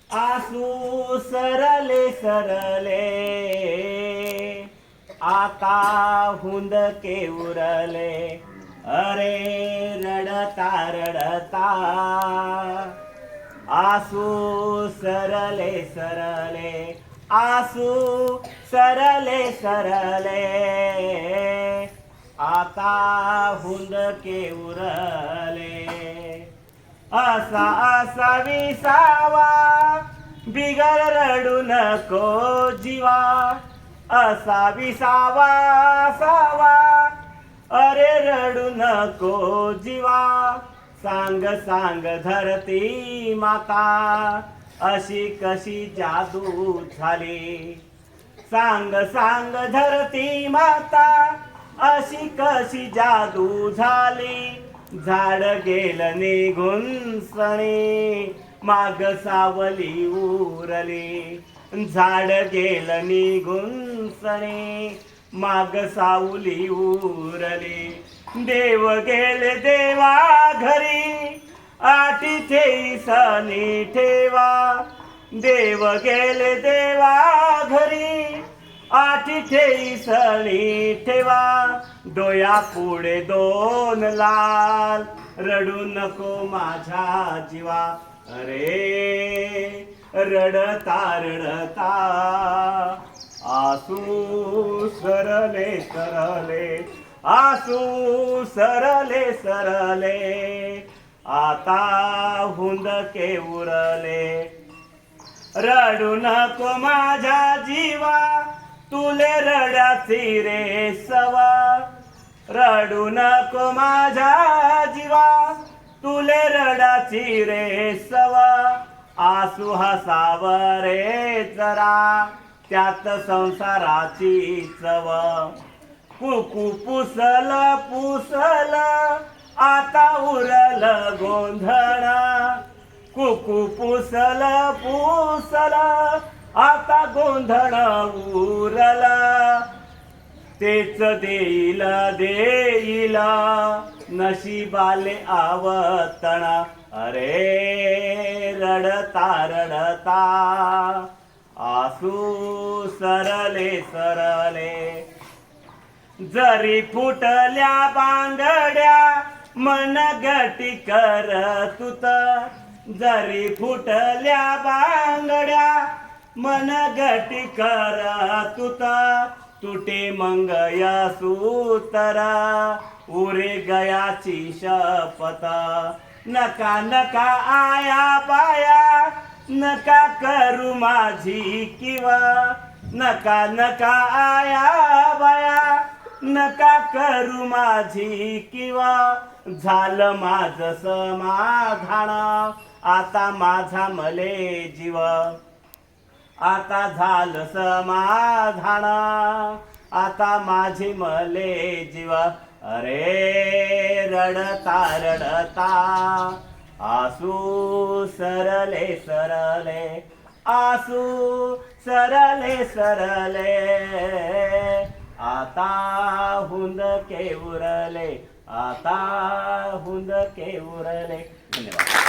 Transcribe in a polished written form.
आसू सरले सरले आता हुंदके उरले अरे रडता रडता आसू सरले सरले आसू सरले सरले आता हुंदके उरले असा असा विसावा बिगर रडू नको जीवा असा विसावा सावा अरे रडू नको जीवा सांग सांग धरती माता अशी कशी जादू झाली सांग सांग धरती माता अशी कशी जादू झाली झाड गेलं निघून सणे माग सावली उरली झाड गेलं निघून सणे माग सावली उरली देव गेले देवा घरी आठी सणी ठेवा देव गेले देवा घरी आठी सणी ठेवा डोया पुढे दोन लाल रडू नको माझ्या जीवा अरे रडता रडता आसू सरले सरले आसू सरले सरले आता हुंदके उरले रडू नको माझ्या जीवा तुले रडाची रे सवा रडू नको माझ्या जीवा तुले रडाची रे सवा आसू हसावरे जरा त्यात संसाराची चव कुकू पुसल पुसल आता उरल गोंधळ कुकू पुसल पुसल आता गोंधळ उरला तेच देईल देईल नशिबाले आवतणा अरे रडता रडता आसू सरले सरले जरी फुटल्या बांगड्या मन गटी कर तुत जरी फुटल्या बांगड्या मन गटी कर तुत तुटे मंगया सूतरा उरे गयाची शपथ नका नका आया बाया नका करू माझी किवा नका नका आया बाया नका करू माझी किवा झालं माझं समाधान आता माझा मले जीव आता झालं समाधान आता माझी मले जीव अरे रडता रडता आसू सरले सरले आसू सरले सरले आता हुंदके उरले आता हुंदके उरले धन्यवाद.